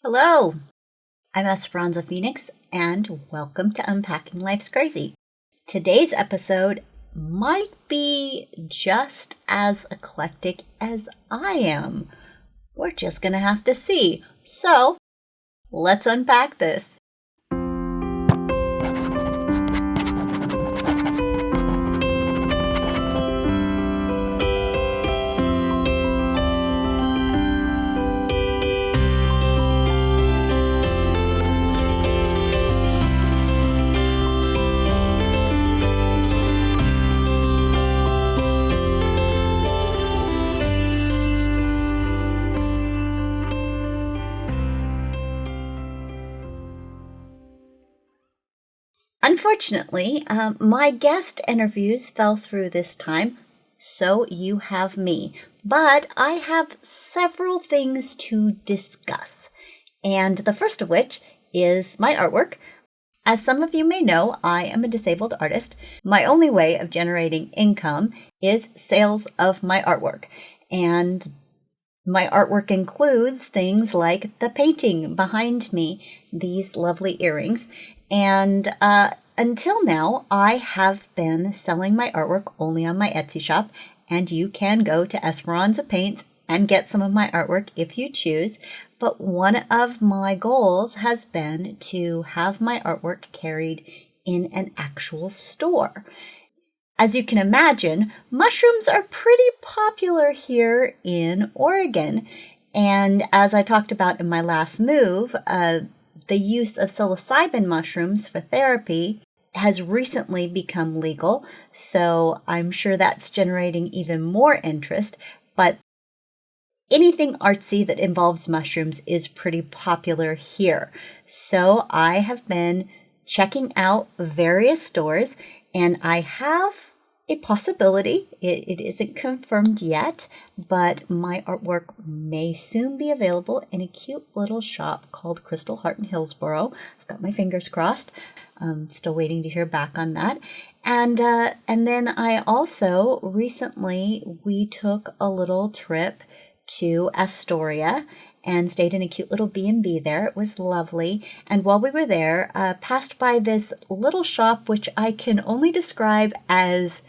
Hello, I'm Esperanza Phoenix, and welcome to Unpacking Life's Crazy. Today's episode might be just as eclectic as I am. We're just gonna have to see. So, let's unpack this. Unfortunately, my guest interviews fell through this time, so you have me. But I have several things to discuss, and the first of which is my artwork. As some of you may know, I am a disabled artist. My only way of generating income is sales of my artwork, and my artwork includes things like the painting behind me, these lovely earrings, and until now, I have been selling my artwork only on my Etsy shop, and you can go to Esperanza Paints and get some of my artwork if you choose. But one of my goals has been to have my artwork carried in an actual store. As you can imagine, mushrooms are pretty popular here in Oregon. And as I talked about in my last move, the use of psilocybin mushrooms for therapy has recently become legal, so I'm sure that's generating even more interest. But anything artsy that involves mushrooms is pretty popular here. So I have been checking out various stores, and I have a possibility. It isn't confirmed yet, but my artwork may soon be available in a cute little shop called Crystal Heart in Hillsboro. I've got my fingers crossed. I'm still waiting to hear back on that. And then I also recently, we took a little trip to Astoria and stayed in a cute little B&B there. It was lovely. And while we were there, passed by this little shop, which I can only describe as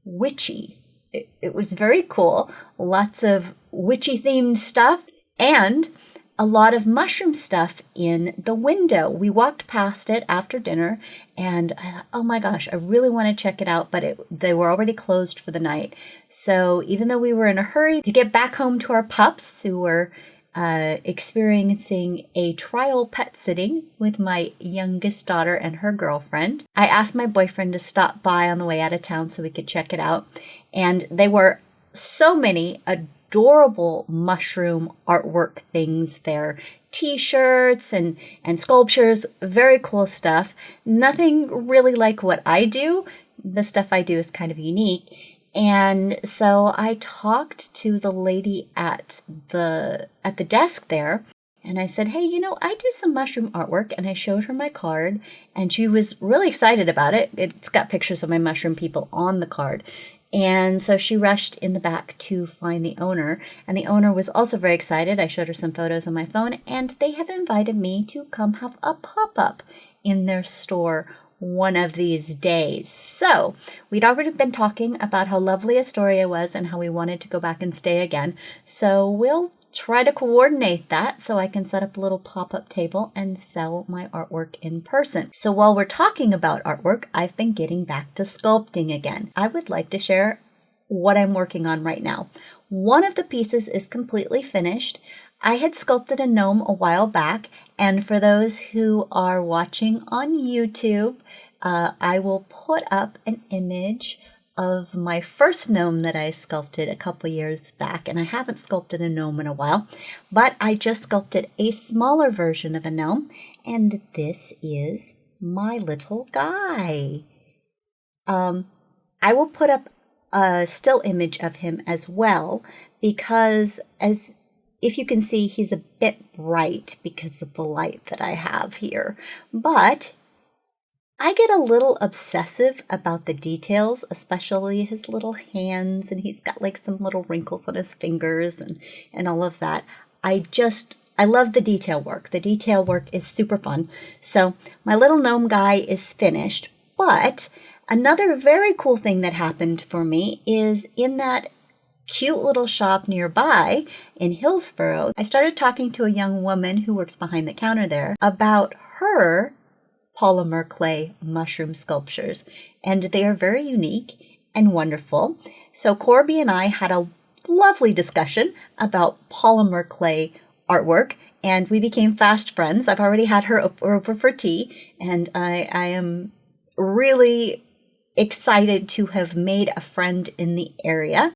witchy. It was very cool. Lots of witchy themed stuff and a lot of mushroom stuff in the window. We walked past it after dinner and I thought, oh my gosh, I really want to check it out, but they were already closed for the night. So even though we were in a hurry to get back home to our pups who were experiencing a trial pet sitting with my youngest daughter and her girlfriend, I asked my boyfriend to stop by on the way out of town so we could check it out. And they were so many adorable mushroom artwork things there. T-shirts and sculptures, very cool stuff. Nothing really like what I do. The stuff I do is kind of unique. And so I talked to the lady at the desk there, and I said, hey, I do some mushroom artwork, and I showed her my card, and she was really excited about it. It's got pictures of my mushroom people on the card. And so she rushed in the back to find the owner, and the owner was also very excited. I showed her some photos on my phone, and they have invited me to come have a pop-up in their store one of these days. So we'd already been talking about how lovely Astoria was and how we wanted to go back and stay again. So we'll try to coordinate that so I can set up a little pop-up table and sell my artwork in person. So while we're talking about artwork, I've been getting back to sculpting again. I would like to share what I'm working on right now. One of the pieces is completely finished. I had sculpted a gnome a while back, and for those who are watching on YouTube, I will put up an image of my first gnome that I sculpted a couple years back, and I haven't sculpted a gnome in a while, but I just sculpted a smaller version of a gnome, and this is my little guy. I will put up a still image of him as well, because if you can see, he's a bit bright because of the light that I have here, but I get a little obsessive about the details, especially his little hands, and he's got like some little wrinkles on his fingers and all of that. I just I love the detail work. The detail work is super fun. So my little gnome guy is finished, but another very cool thing that happened for me is in that cute little shop nearby in Hillsborough, I started talking to a young woman who works behind the counter there about her polymer clay mushroom sculptures, and they are very unique and wonderful. So Corby and I had a lovely discussion about polymer clay artwork, and we became fast friends. I've already had her over for tea, and I am really excited to have made a friend in the area.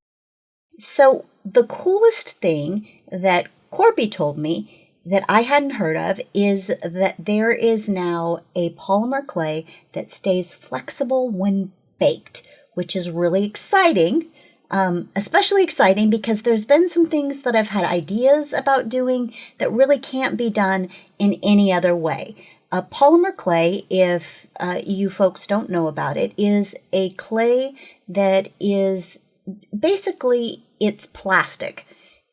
So the coolest thing that Corby told me that I hadn't heard of is that there is now a polymer clay that stays flexible when baked, which is really exciting. Especially exciting because there's been some things that I've had ideas about doing that really can't be done in any other way. A polymer clay, if you folks don't know about it, is a clay that is basically, it's plastic.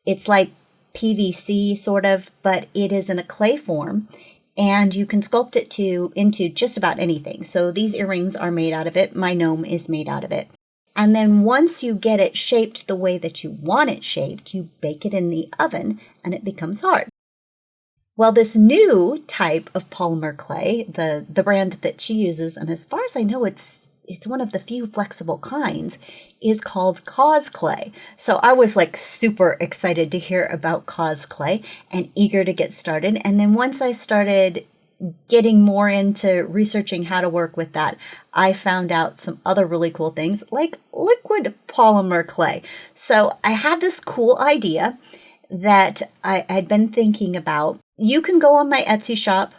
It's like PVC sort of, but it is in a clay form, and you can sculpt it into just about anything. So these earrings are made out of it. My gnome is made out of it. And then once you get it shaped the way that you want it shaped, you bake it in the oven and it becomes hard. Well, this new type of polymer clay, the brand that she uses, and as far as I know, it's one of the few flexible kinds, is called Cause Clay. So I was like super excited to hear about Cause Clay and eager to get started. And then once I started getting more into researching how to work with that, I found out some other really cool things like liquid polymer clay. So I had this cool idea that I had been thinking about. You can go on my Etsy shop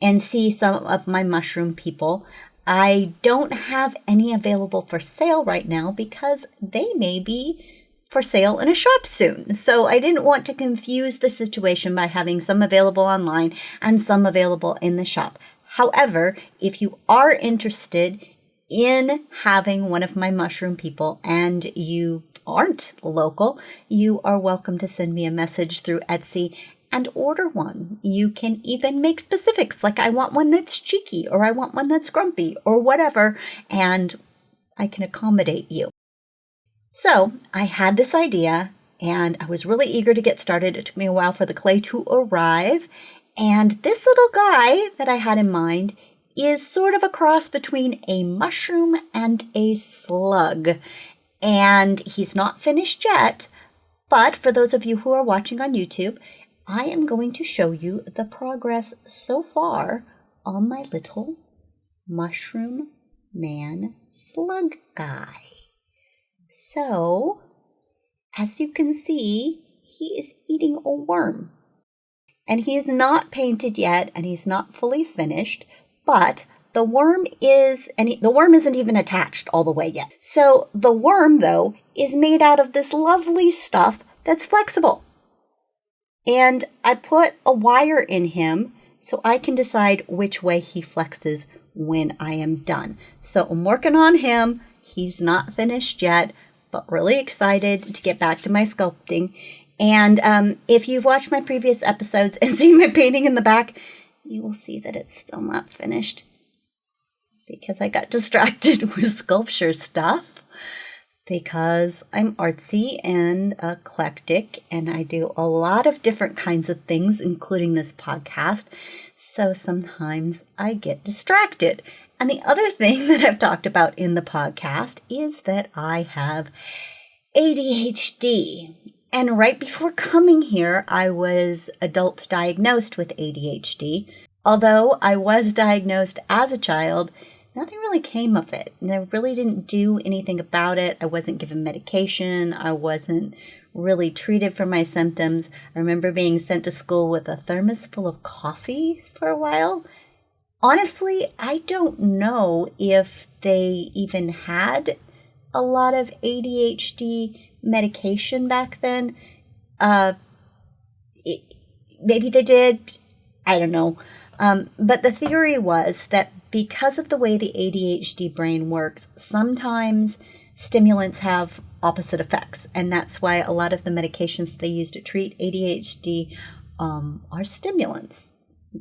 and see some of my mushroom people. I don't have any available for sale right now because they may be for sale in a shop soon. So I didn't want to confuse the situation by having some available online and some available in the shop. However, if you are interested in having one of my mushroom people and you aren't local, you are welcome to send me a message through Etsy and order one. You can even make specifics, like I want one that's cheeky, or I want one that's grumpy, or whatever, and I can accommodate you. So I had this idea, and I was really eager to get started. It took me a while for the clay to arrive, and this little guy that I had in mind is sort of a cross between a mushroom and a slug, and he's not finished yet, but for those of you who are watching on YouTube, I am going to show you the progress so far on my little mushroom man slug guy. So, as you can see, he is eating a worm. And he is not painted yet, and he's not fully finished, but the worm isn't even attached all the way yet. So the worm, though, is made out of this lovely stuff that's flexible. And I put a wire in him so I can decide which way he flexes when I am done. So I'm working on him. He's not finished yet, but really excited to get back to my sculpting. And if you've watched my previous episodes and seen my painting in the back, you will see that it's still not finished because I got distracted with sculpture stuff. Because I'm artsy and eclectic, and I do a lot of different kinds of things, including this podcast. So sometimes I get distracted. And the other thing that I've talked about in the podcast is that I have ADHD. And right before coming here, I was adult diagnosed with ADHD. Although I was diagnosed as a child, nothing really came of it. And I really didn't do anything about it. I wasn't given medication. I wasn't really treated for my symptoms. I remember being sent to school with a thermos full of coffee for a while. Honestly, I don't know if they even had a lot of ADHD medication back then. Maybe they did. I don't know. But the theory was that because of the way the ADHD brain works, sometimes stimulants have opposite effects. And that's why a lot of the medications they use to treat ADHD are stimulants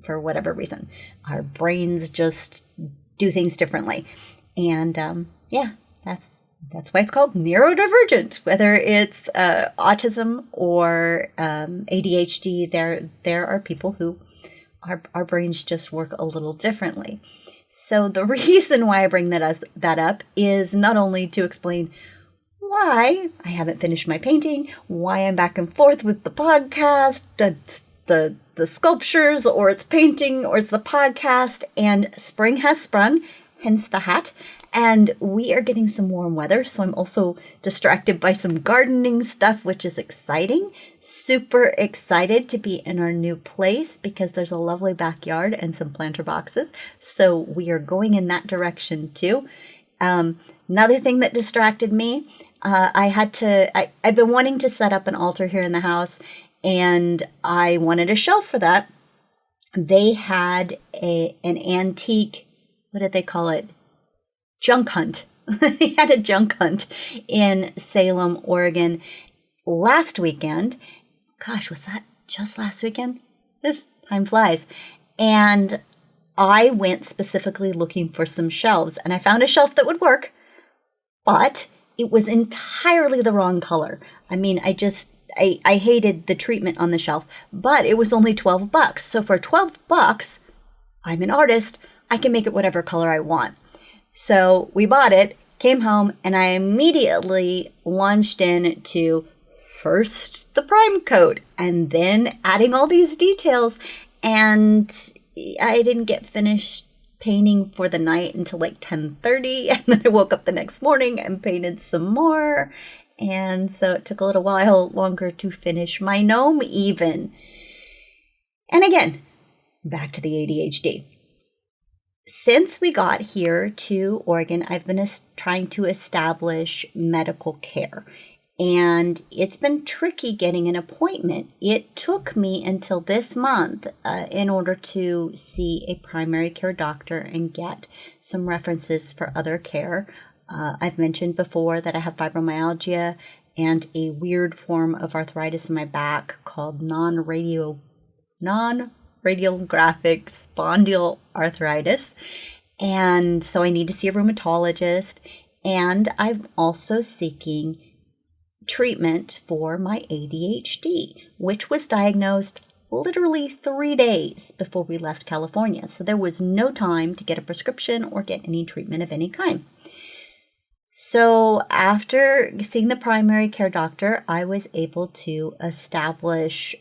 for whatever reason. Our brains just do things differently. And yeah, that's why it's called neurodivergent. Whether it's autism or ADHD, there are people who our brains just work a little differently. So the reason why I bring that up is not only to explain why I haven't finished my painting, why I'm back and forth with the podcast, the sculptures, or it's painting, or it's the podcast, and spring has sprung, hence the hat. And we are getting some warm weather, so I'm also distracted by some gardening stuff, which is exciting. Super excited to be in our new place because there's a lovely backyard and some planter boxes. So we are going in that direction too. Another thing that distracted me, I've been wanting to set up an altar here in the house, and I wanted a shelf for that. They had an antique, what did they call it? Junk hunt. They had a junk hunt in Salem, Oregon last weekend. Gosh, was that just last weekend? Time flies. And I went specifically looking for some shelves, and I found a shelf that would work, but it was entirely the wrong color. I mean, I hated the treatment on the shelf, but it was only $12. So for $12, I'm an artist. I can make it whatever color I want. So we bought it, came home, and I immediately launched into first the prime coat and then adding all these details. And I didn't get finished painting for the night until like 10:30. And then I woke up the next morning and painted some more. And so it took a little while longer to finish my gnome even. And again, back to the ADHD. Since we got here to Oregon, I've been trying to establish medical care, and it's been tricky getting an appointment. It took me until this month in order to see a primary care doctor and get some references for other care. I've mentioned before that I have fibromyalgia and a weird form of arthritis in my back called non-radiographic spondyloarthritis. And so I need to see a rheumatologist. And I'm also seeking treatment for my ADHD, which was diagnosed literally 3 days before we left California. So there was no time to get a prescription or get any treatment of any kind. So after seeing the primary care doctor, I was able to establish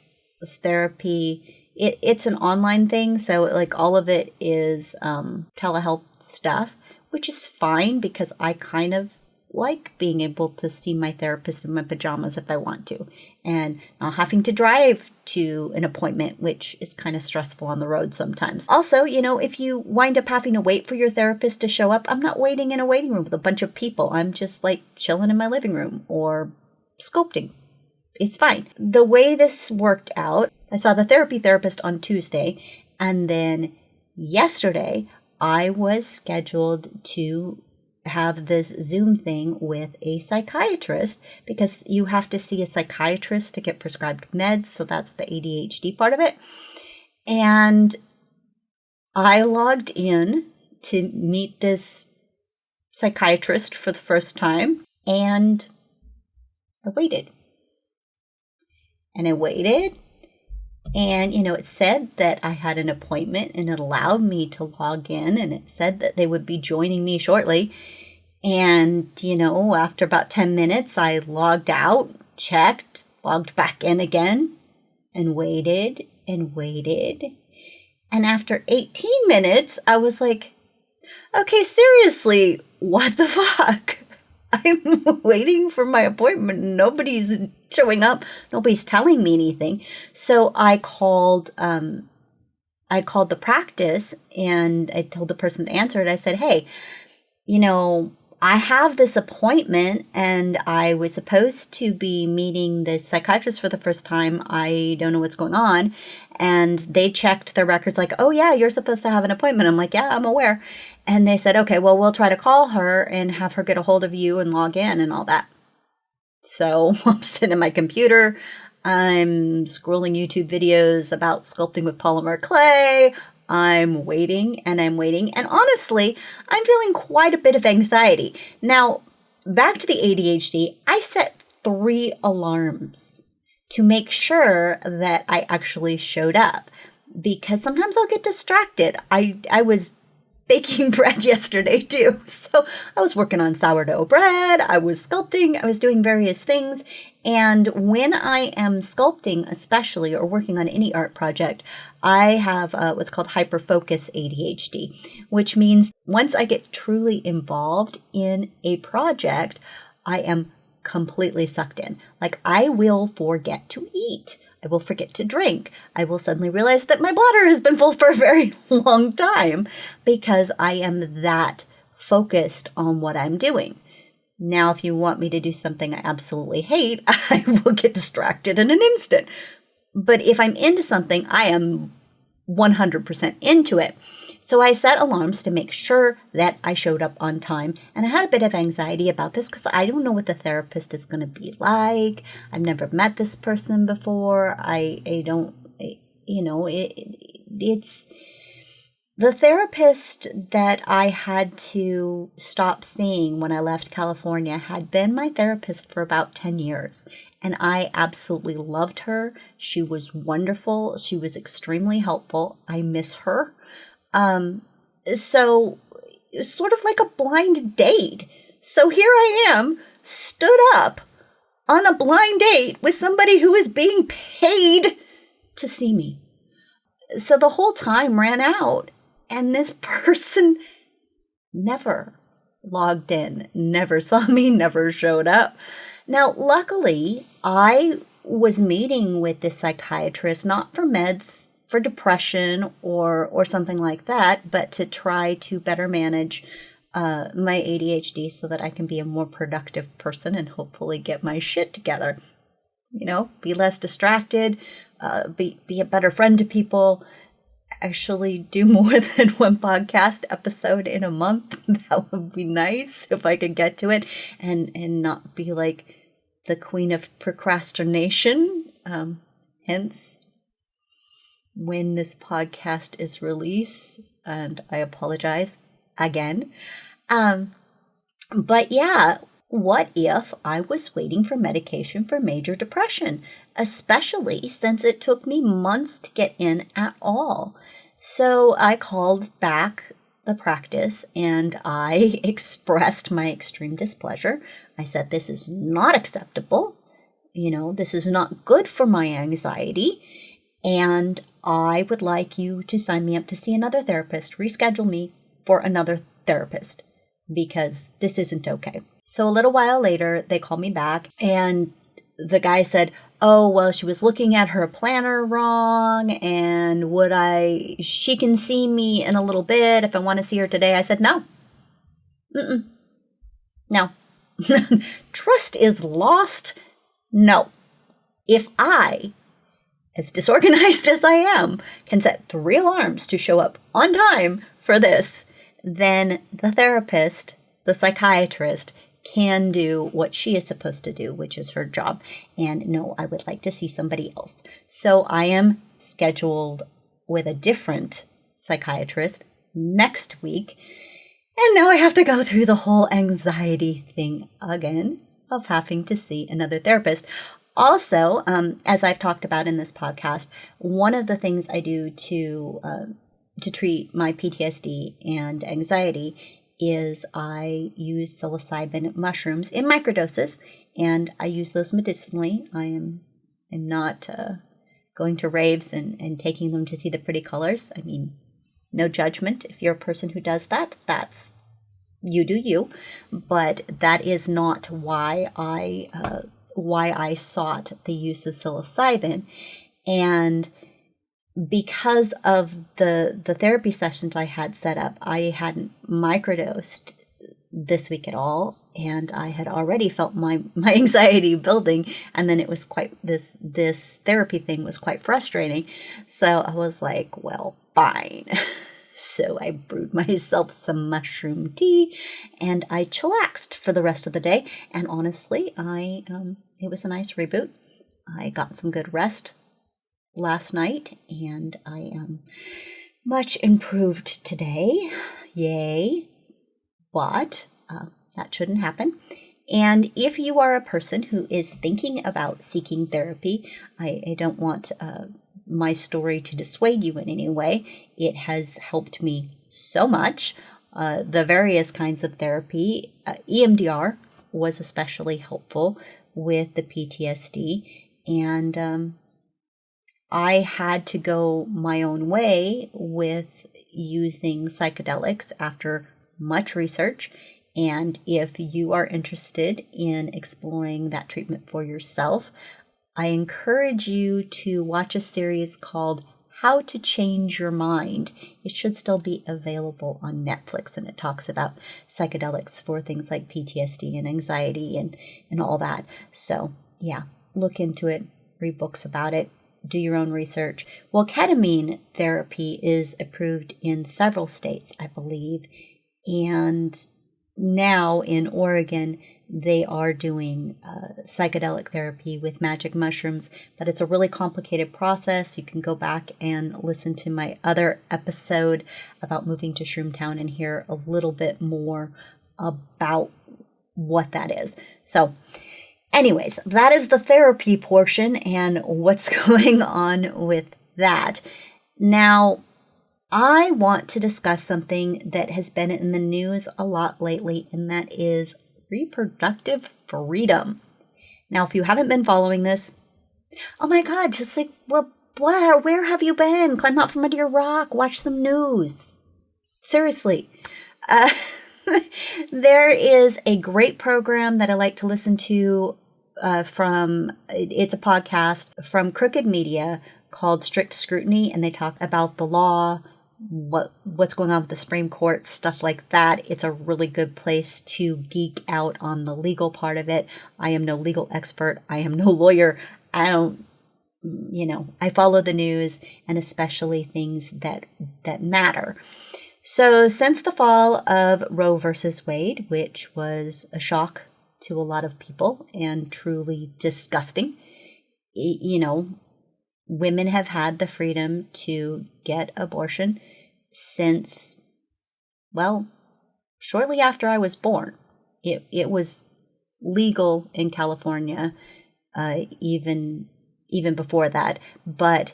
therapy. It's an online thing, so like all of it is telehealth stuff, which is fine because I kind of like being able to see my therapist in my pajamas if I want to, and not having to drive to an appointment, which is kind of stressful on the road sometimes. Also, if you wind up having to wait for your therapist to show up, I'm not waiting in a waiting room with a bunch of people. I'm just like chilling in my living room or sculpting. It's fine. The way this worked out, I saw the therapy therapist on Tuesday, and then yesterday I was scheduled to have this Zoom thing with a psychiatrist because you have to see a psychiatrist to get prescribed meds. So that's the ADHD part of it. And I logged in to meet this psychiatrist for the first time, and I waited. And I waited, and, it said that I had an appointment, and it allowed me to log in, and it said that they would be joining me shortly. And, after about 10 minutes, I logged out, checked, logged back in again, and waited and waited. And after 18 minutes, I was like, okay, seriously, what the fuck? I'm waiting for my appointment. Nobody's showing up. Nobody's telling me anything. So I called the practice, and I told the person that answered, I said, hey, I have this appointment, and I was supposed to be meeting the psychiatrist for the first time. I don't know what's going on. And they checked their records like, oh yeah, you're supposed to have an appointment. I'm like, yeah, I'm aware. And they said, okay, well, we'll try to call her and have her get a hold of you and log in and all that. So I'm sitting at my computer. I'm scrolling YouTube videos about sculpting with polymer clay. I'm waiting and I'm waiting. And honestly, I'm feeling quite a bit of anxiety. Now, back to the ADHD, I set 3 alarms to make sure that I actually showed up, because sometimes I'll get distracted. I was baking bread yesterday too. So I was working on sourdough bread, I was sculpting, I was doing various things. And when I am sculpting, especially, or working on any art project, I have what's called hyperfocus ADHD, which means once I get truly involved in a project, I am completely sucked in. Like, I will forget to eat. I will forget to drink. I will suddenly realize that my bladder has been full for a very long time because I am that focused on what I'm doing. Now, if you want me to do something I absolutely hate, I will get distracted in an instant. But if I'm into something, I am 100% into it. So I set alarms to make sure that I showed up on time. And I had a bit of anxiety about this because I don't know what the therapist is going to be like. I've never met this person before. I don't, it's the therapist that I had to stop seeing when I left California had been my therapist for about 10 years. And I absolutely loved her. She was wonderful. She was extremely helpful. I miss her. So it was sort of like a blind date. So here I am, stood up on a blind date with somebody who is being paid to see me. So the whole time ran out, and this person never logged in, never saw me, never showed up. Now, luckily, I was meeting with this psychiatrist, not for meds, for depression or something like that, but to try to better manage my ADHD so that I can be a more productive person and hopefully get my shit together. Be less distracted, be a better friend to people, actually do more than one podcast episode in a month. That would be nice if I could get to it and not be like the queen of procrastination. Hence, when this podcast is released, and I apologize again. But yeah, what if I was waiting for medication for major depression, especially since it took me months to get in at all? So I called back the practice and I expressed my extreme displeasure. I said, this is not acceptable. This is not good for my anxiety. And I would like you to sign me up to see another therapist, reschedule me for another therapist, because this isn't okay. So a little while later, they called me back and the guy said, oh, well, she was looking at her planner wrong, and she can see me in a little bit if I want to see her today. I said, no. No. Trust is lost. No. If I, as disorganized as I am, can set 3 alarms to show up on time for this, then the therapist, the psychiatrist, can do what she is supposed to do, which is her job. And no, I would like to see somebody else. So I am scheduled with a different psychiatrist next week. And now I have to go through the whole anxiety thing again of having to see another therapist. Also, as I've talked about in this podcast, one of the things I do to treat my PTSD and anxiety is I use psilocybin mushrooms in microdoses, and I use those medicinally. I'm not going to raves and taking them to see the pretty colors. I mean, no judgment. If you're a person who does that, that's you do you. But that is not why I sought the use of psilocybin. And because of the therapy sessions I had set up, I hadn't microdosed this week at all, and I had already felt my anxiety building, and then it was quite this therapy thing was quite frustrating. So I was like, well, fine. So I brewed myself some mushroom tea, and I chillaxed for the rest of the day. And honestly, it was a nice reboot. I got some good rest last night, and I am much improved today. Yay. But that shouldn't happen. And if you are a person who is thinking about seeking therapy, I don't want my story to dissuade you in any way. It has helped me so much. The various kinds of therapy, EMDR was especially helpful with the PTSD. And I had to go my own way with using psychedelics after much research. And if you are interested in exploring that treatment for yourself, I encourage you to watch a series called How to Change Your Mind. It should still be available on Netflix, and it talks about psychedelics for things like PTSD and anxiety and all that. So yeah, look into it, read books about it, do your own research. Well, ketamine therapy is approved in several states, I believe, and now in Oregon, they are doing psychedelic therapy with magic mushrooms, but it's a really complicated process. You can go back and listen to my other episode about moving to Shroomtown and hear a little bit more about what that is. So anyways, that is the therapy portion and what's going on with that. Now, I want to discuss something that has been in the news a lot lately, and that is reproductive freedom. Now, if you haven't been following this, oh my God, just like, well, where have you been? Climb out from under your rock, watch some news. Seriously. There is a great program that I like to listen to it's a podcast from Crooked Media called Strict Scrutiny, and they talk about the law, what's going on with the Supreme Court, stuff like that. It's a really good place to geek out on the legal part of it. I am no legal expert. I am no lawyer. I follow the news, and especially things that matter. So since the fall of Roe versus Wade, which was a shock to a lot of people and truly disgusting, women have had the freedom to get abortion since, well, shortly after I was born. It was legal in California even before that, but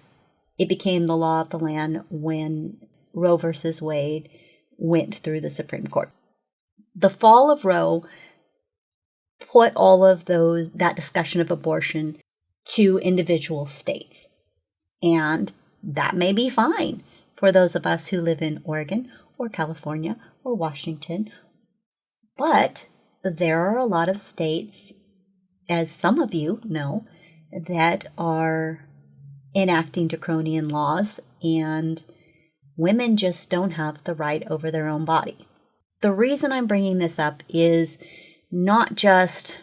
it became the law of the land when Roe versus Wade went through the Supreme Court. The fall of Roe put all of that discussion of abortion to individual states. And that may be fine for those of us who live in Oregon or California or Washington. But there are a lot of states, as some of you know, that are enacting draconian laws, and women just don't have the right over their own body. The reason I'm bringing this up is not just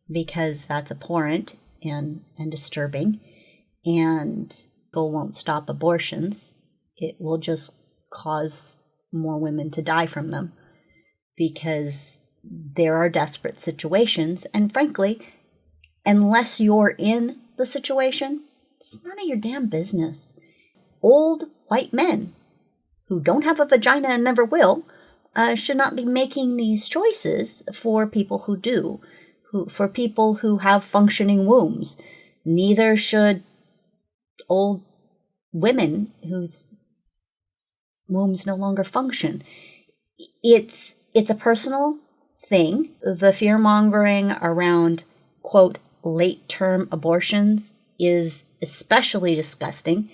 because that's abhorrent and disturbing, and people won't stop abortions. It will just cause more women to die from them because there are desperate situations. And frankly, unless you're in the situation, it's none of your damn business. Old white men who don't have a vagina and never will should not be making these choices for people who do, for people who have functioning wombs. Neither should old women whose wombs no longer function. It's a personal thing. The fear-mongering around, quote, late-term abortions is especially disgusting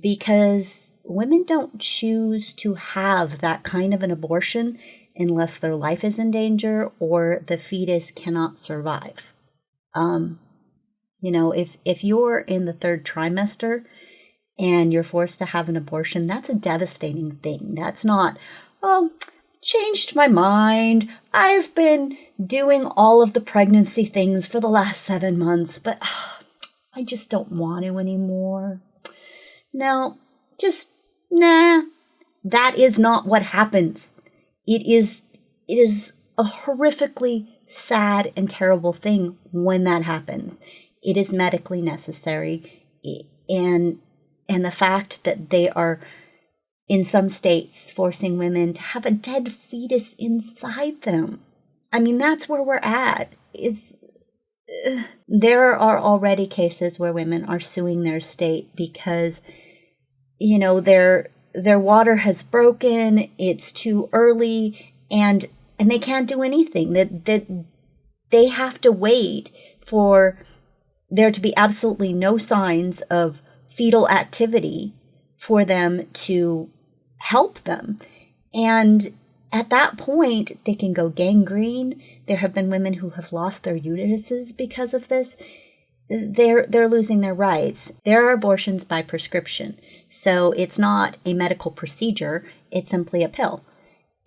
because women don't choose to have that kind of an abortion unless their life is in danger or the fetus cannot survive. If you're in the third trimester and you're forced to have an abortion, that's a devastating thing. That's not, changed my mind. I've been doing all of the pregnancy things for the last 7 months, but I just don't want to anymore. No, just, nah. That is not what happens. It is a horrifically sad and terrible thing when that happens. it is medically necessary. And the fact that they are, in some states, forcing women to have a dead fetus inside them. I mean, that's where we're at. There are already cases where women are suing their state because, their water has broken, it's too early, and they can't do anything. That they have to wait for there to be absolutely no signs of fetal activity for them to help them. And at that point, they can go gangrene. There have been women who have lost their uteruses because of this. They're losing their rights. There are abortions by prescription. So it's not a medical procedure. It's simply a pill.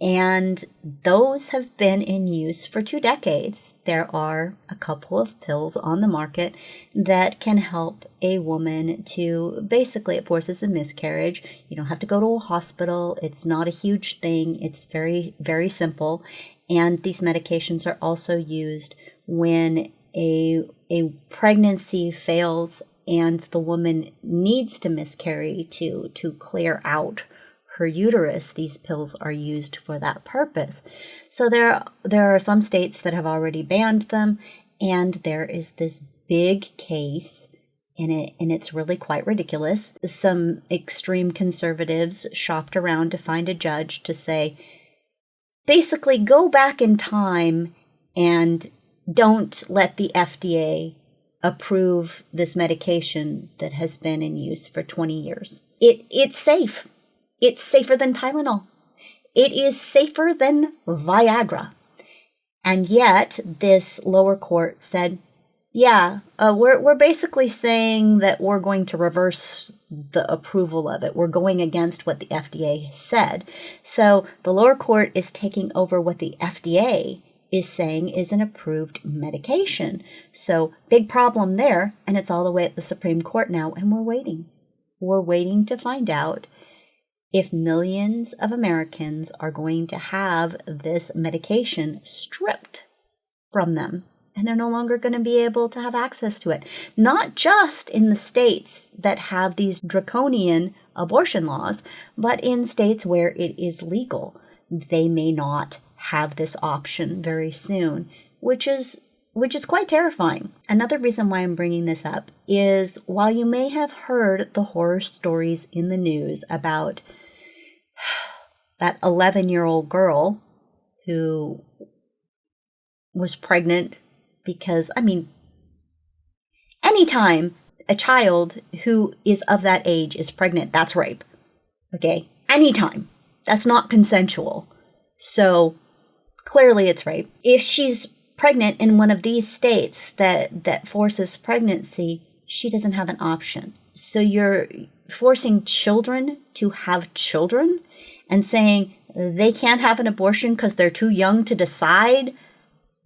And those have been in use for 2 decades. There are a couple of pills on the market that can help a woman to, basically, it forces a miscarriage. You don't have to go to a hospital. It's not a huge thing. It's very, very simple. And these medications are also used when a pregnancy fails and the woman needs to miscarry to clear out her uterus. These pills are used for that purpose. So there are some states that have already banned them, and there is this big case in it, and it's really quite ridiculous. Some extreme conservatives shopped around to find a judge to say, basically, go back in time and don't let the FDA approve this medication that has been in use for 20 years. It's safe. It's safer than Tylenol. It is safer than Viagra. And yet, this lower court said, we're basically saying that we're going to reverse the approval of it. We're going against what the FDA said. So the lower court is taking over what the FDA is saying is an approved medication. So big problem there, and it's all the way at the Supreme Court now, and we're waiting. We're waiting to find out if millions of Americans are going to have this medication stripped from them, and they're no longer going to be able to have access to it. Not just in the states that have these draconian abortion laws, but in states where it is legal. They may not have this option very soon, which is quite terrifying. Another reason why I'm bringing this up is while you may have heard the horror stories in the news about that 11-year-old girl who was pregnant because, anytime a child who is of that age is pregnant, that's rape. Okay? Anytime. That's not consensual. So clearly it's rape. If she's pregnant in one of these states that forces pregnancy, she doesn't have an option. So you're forcing children to have children and saying they can't have an abortion because they're too young to decide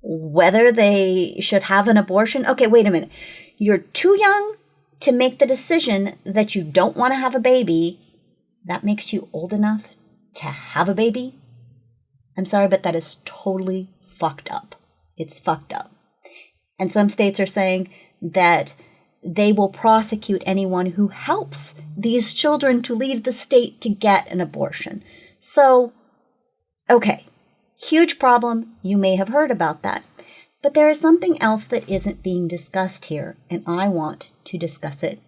whether they should have an abortion. Okay, wait a minute. You're too young to make the decision that you don't want to have a baby. That makes you old enough to have a baby? I'm sorry, but that is totally fucked up. It's fucked up. And some states are saying that they will prosecute anyone who helps these children to leave the state to get an abortion. So, okay, huge problem. You may have heard about that. But there is something else that isn't being discussed here, and I want to discuss it.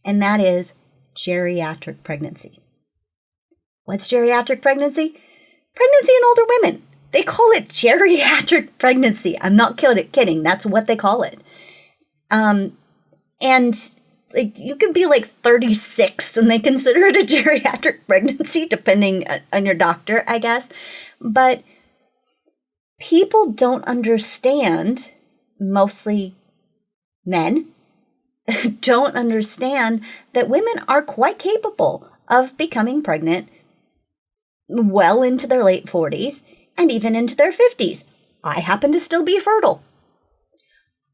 And that is geriatric pregnancy. What's geriatric pregnancy? Pregnancy in older women. They call it geriatric pregnancy. I'm not kidding. That's what they call it. And you could be 36 and they consider it a geriatric pregnancy, depending on your doctor, I guess. But people don't understand, mostly men, don't understand that women are quite capable of becoming pregnant well into their late 40s and even into their 50s. I happen to still be fertile.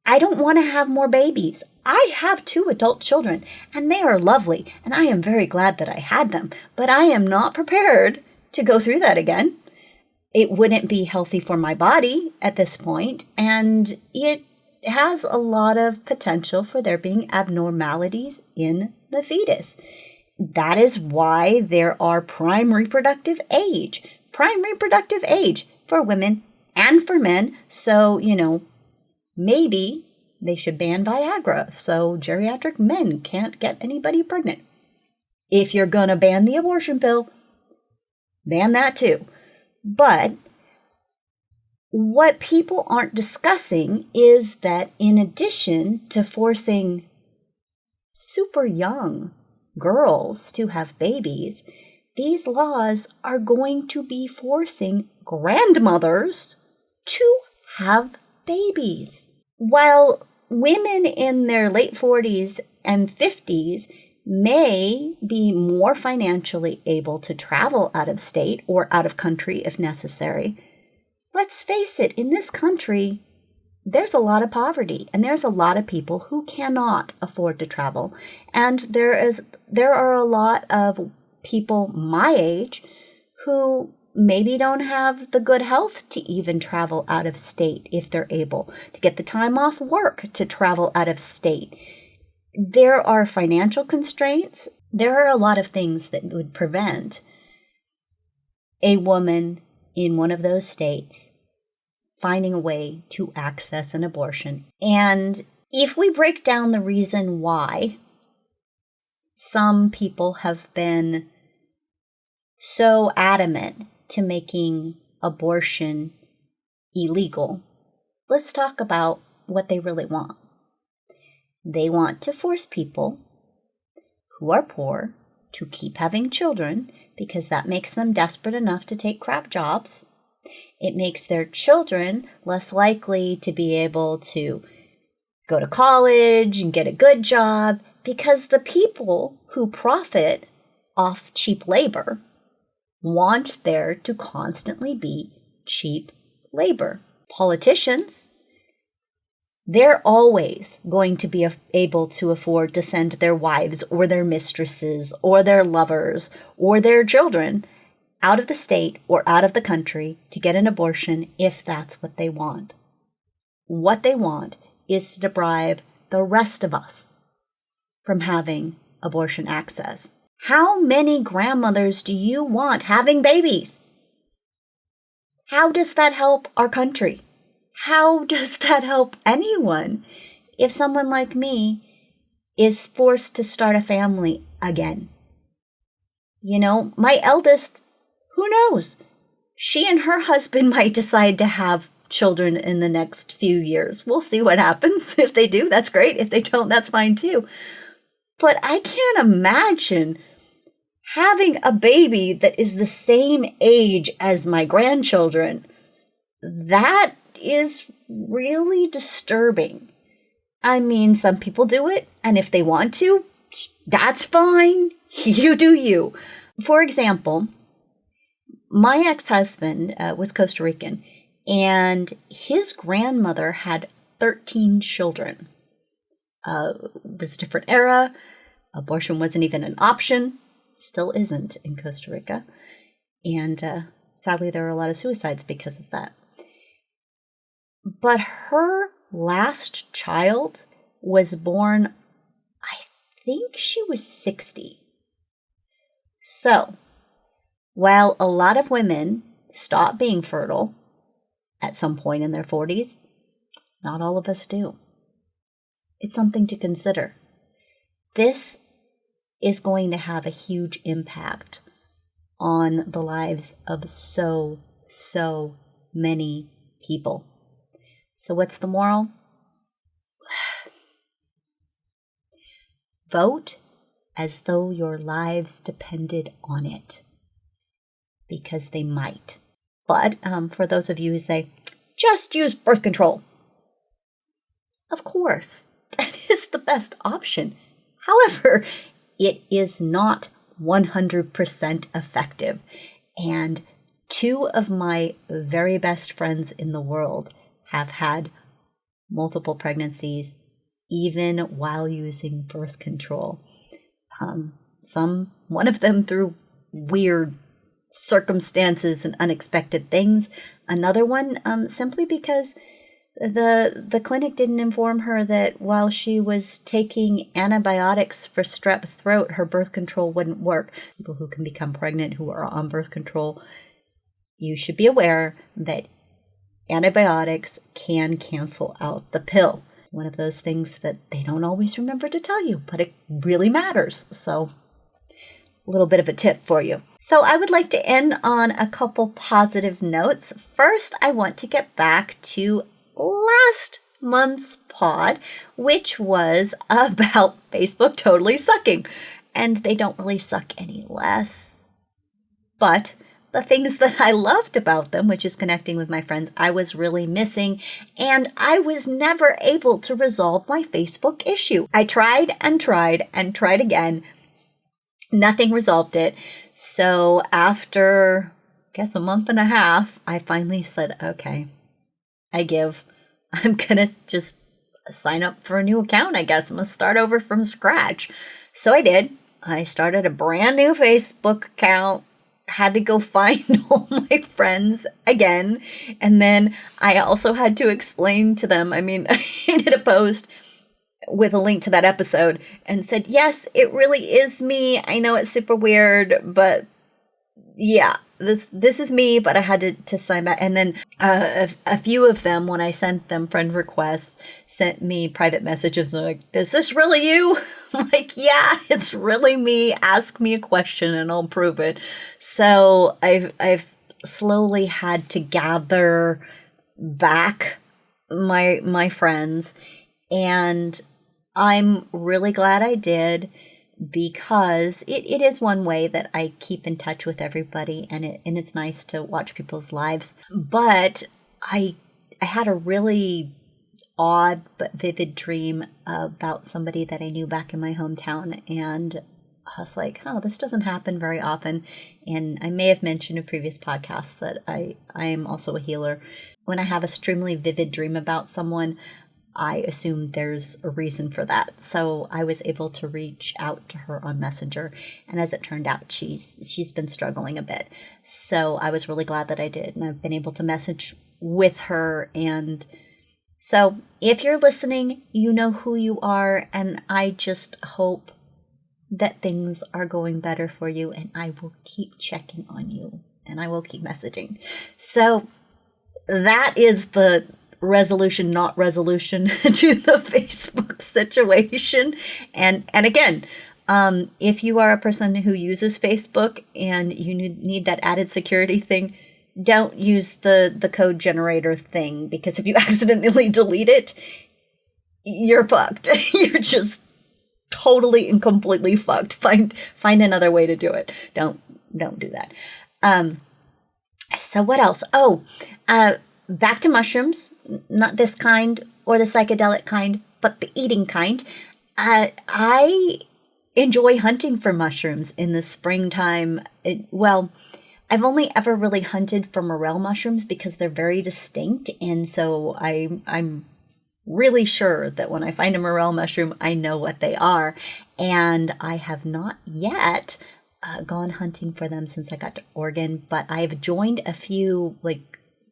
I don't want to have more babies. I have 2 adult children, and they are lovely, and I am very glad that I had them, but I am not prepared to go through that again. It wouldn't be healthy for my body at this point, and it has a lot of potential for there being abnormalities in the fetus. That is why there are prime reproductive age for women and for men. So, maybe they should ban Viagra so geriatric men can't get anybody pregnant. If you're going to ban the abortion pill, ban that too. But what people aren't discussing is that in addition to forcing super young girls to have babies, these laws are going to be forcing grandmothers to have babies. While women in their late 40s and 50s may be more financially able to travel out of state or out of country if necessary, let's face it, in this country, there's a lot of poverty and there's a lot of people who cannot afford to travel. And there are a lot of people my age who maybe don't have the good health to even travel out of state if they're able to get the time off work to travel out of state. There are financial constraints. There are a lot of things that would prevent a woman in one of those states finding a way to access an abortion. And if we break down the reason why some people have been so adamant to making abortion illegal, let's talk about what they really want. They want to force people who are poor to keep having children because that makes them desperate enough to take crap jobs. It makes their children less likely to be able to go to college and get a good job because the people who profit off cheap labor want there to constantly be cheap labor. Politicians, they're always going to be able to afford to send their wives or their mistresses or their lovers or their children out of the state or out of the country to get an abortion if that's what they want. What they want is to deprive the rest of us from having abortion access. How many grandmothers do you want having babies? How does that help our country? How does that help anyone if someone like me is forced to start a family again? My eldest, who knows? She and her husband might decide to have children in the next few years. We'll see what happens. If they do, that's great. If they don't, that's fine too. But I can't imagine having a baby that is the same age as my grandchildren. That is really disturbing. I mean, some people do it, and if they want to, that's fine. You do you. For example, my ex-husband was Costa Rican, and his grandmother had 13 children. It was a different era. Abortion wasn't even an option. Still isn't in Costa Rica. And sadly, there are a lot of suicides because of that. But her last child was born, I think she was 60. So, while a lot of women stop being fertile at some point in their 40s, not all of us do. It's something to consider. This is going to have a huge impact on the lives of so many people. So what's the moral? Vote as though your lives depended on it, because they might. But for those of you who say, just use birth control. Of course, that is the best option. However, it is not 100% effective. And two of my very best friends in the world have had multiple pregnancies, even while using birth control. One of them through weird circumstances and unexpected things. Another one simply because The clinic didn't inform her that while she was taking antibiotics for strep throat, her birth control wouldn't work. People who can become pregnant who are on birth control, you should be aware that antibiotics can cancel out the pill. One of those things that they don't always remember to tell you, but it really matters. So a little bit of a tip for you. So I would like to end on a couple positive notes. First, I want to get back to last month's pod, which was about Facebook totally sucking. And they don't really suck any less. But the things that I loved about them, which is connecting with my friends, I was really missing. And I was never able to resolve my Facebook issue. I tried and tried and tried again. Nothing resolved it. So after, I guess, a month and a half, I finally said, okay, I give. I'm going to just sign up for a new account, I guess. I'm going to start over from scratch. So I did. I started a brand new Facebook account, had to go find all my friends again. And then I also had to explain to them, I did a post with a link to that episode and said, yes, it really is me. I know it's super weird, but yeah, this is me, but I had to sign back. And then a few of them, when I sent them friend requests, sent me private messages like, is this really you? I'm like, yeah, it's really me. Ask me a question and I'll prove it. So I've slowly had to gather back my friends, and I'm really glad I did, because it is one way that I keep in touch with everybody, and it's nice to watch people's lives. But I had a really odd but vivid dream about somebody that I knew back in my hometown, and I was like, oh, this doesn't happen very often. And I may have mentioned in previous podcasts that I am also a healer. When I have a extremely vivid dream about someone, I assume there's a reason for that. So I was able to reach out to her on Messenger. And as it turned out, she's been struggling a bit. So I was really glad that I did. And I've been able to message with her. And so if you're listening, you know who you are. And I just hope that things are going better for you. And I will keep checking on you. And I will keep messaging. So that is the resolution, not resolution to the Facebook situation. And again, if you are a person who uses Facebook and you need that added security thing, don't use the code generator thing, because if you accidentally delete it, you're fucked. You're just totally and completely fucked. Find another way to do it. Don't do that. So what else? Back to mushrooms, not this kind or the psychedelic kind, but the eating kind. I enjoy hunting for mushrooms in the springtime. I've only ever really hunted for morel mushrooms because they're very distinct. And so I'm really sure that when I find a morel mushroom, I know what they are. And I have not yet gone hunting for them since I got to Oregon, but I've joined a few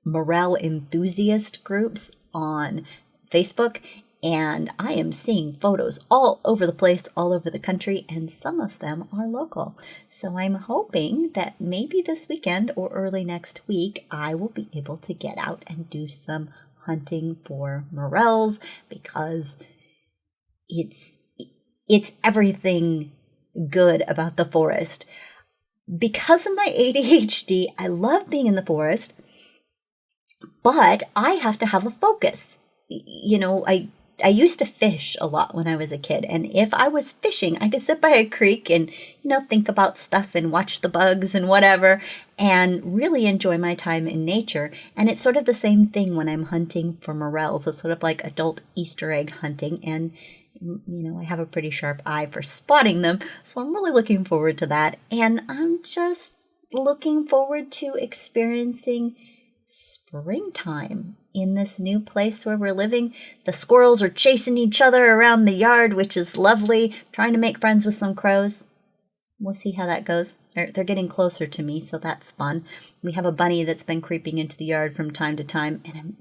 morel enthusiast groups on Facebook, and I am seeing photos all over the place, all over the country, and some of them are local. So I'm hoping that maybe this weekend or early next week, I will be able to get out and do some hunting for morels, because it's everything good about the forest. Because of my ADHD, I love being in the forest, but I have to have a focus. I used to fish a lot when I was a kid. And if I was fishing, I could sit by a creek and, think about stuff and watch the bugs and whatever, and really enjoy my time in nature. And it's sort of the same thing when I'm hunting for morels. It's sort of like adult Easter egg hunting. And, I have a pretty sharp eye for spotting them. So I'm really looking forward to that. And I'm just looking forward to experiencing springtime in this new place where we're living. The squirrels are chasing each other around the yard, which is lovely. Trying to make friends with some crows. We'll see how that goes. They're getting closer to me, so that's fun. We have a bunny that's been creeping into the yard from time to time, and I'm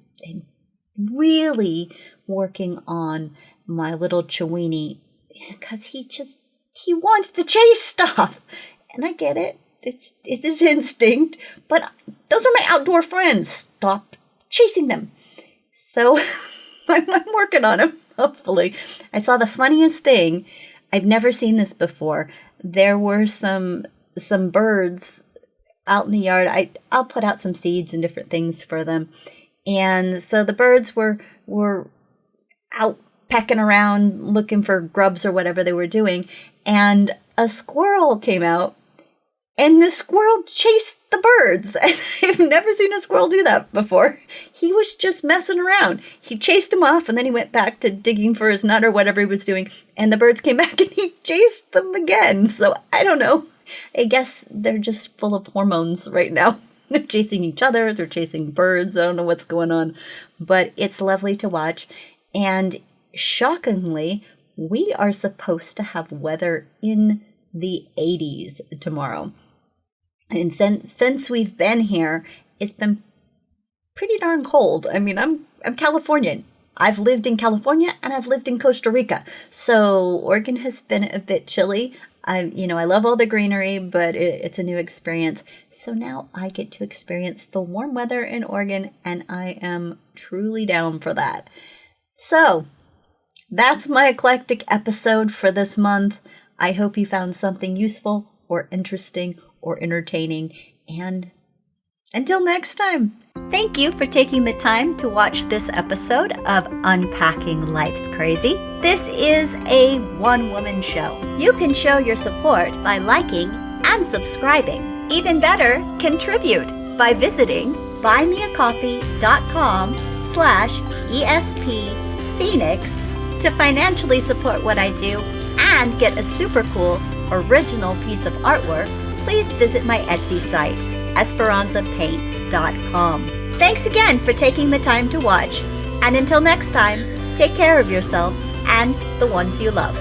really working on my little Chewini because he wants to chase stuff. And I get it. It's his instinct, but those are my outdoor friends. Stop chasing them. So I'm working on him, hopefully. I saw the funniest thing. I've never seen this before. There were some birds out in the yard. I'll put out some seeds and different things for them. And so the birds were out pecking around looking for grubs or whatever they were doing. And a squirrel came out. And the squirrel chased the birds. And I've never seen a squirrel do that before. He was just messing around. He chased them off, and then he went back to digging for his nut or whatever he was doing. And the birds came back, and he chased them again. So I don't know. I guess they're just full of hormones right now. They're chasing each other. They're chasing birds. I don't know what's going on. But it's lovely to watch. And shockingly, we are supposed to have weather in the 80s tomorrow. And since we've been here, it's been pretty darn cold. I mean, I'm Californian. I've lived in California and I've lived in Costa Rica. So Oregon has been a bit chilly. I love all the greenery, but it's a new experience. So now I get to experience the warm weather in Oregon, and I am truly down for that. So that's my eclectic episode for this month. I hope you found something useful or interesting or entertaining. And until next time. Thank you for taking the time to watch this episode of Unpacking Life's Crazy. This is a one-woman show. You can show your support by liking and subscribing. Even better, contribute by visiting buymeacoffee.com/ESPPhoenix to financially support what I do and get a super cool original piece of artwork. Please visit my Etsy site, esperanzapaints.com. Thanks again for taking the time to watch. And until next time, take care of yourself and the ones you love.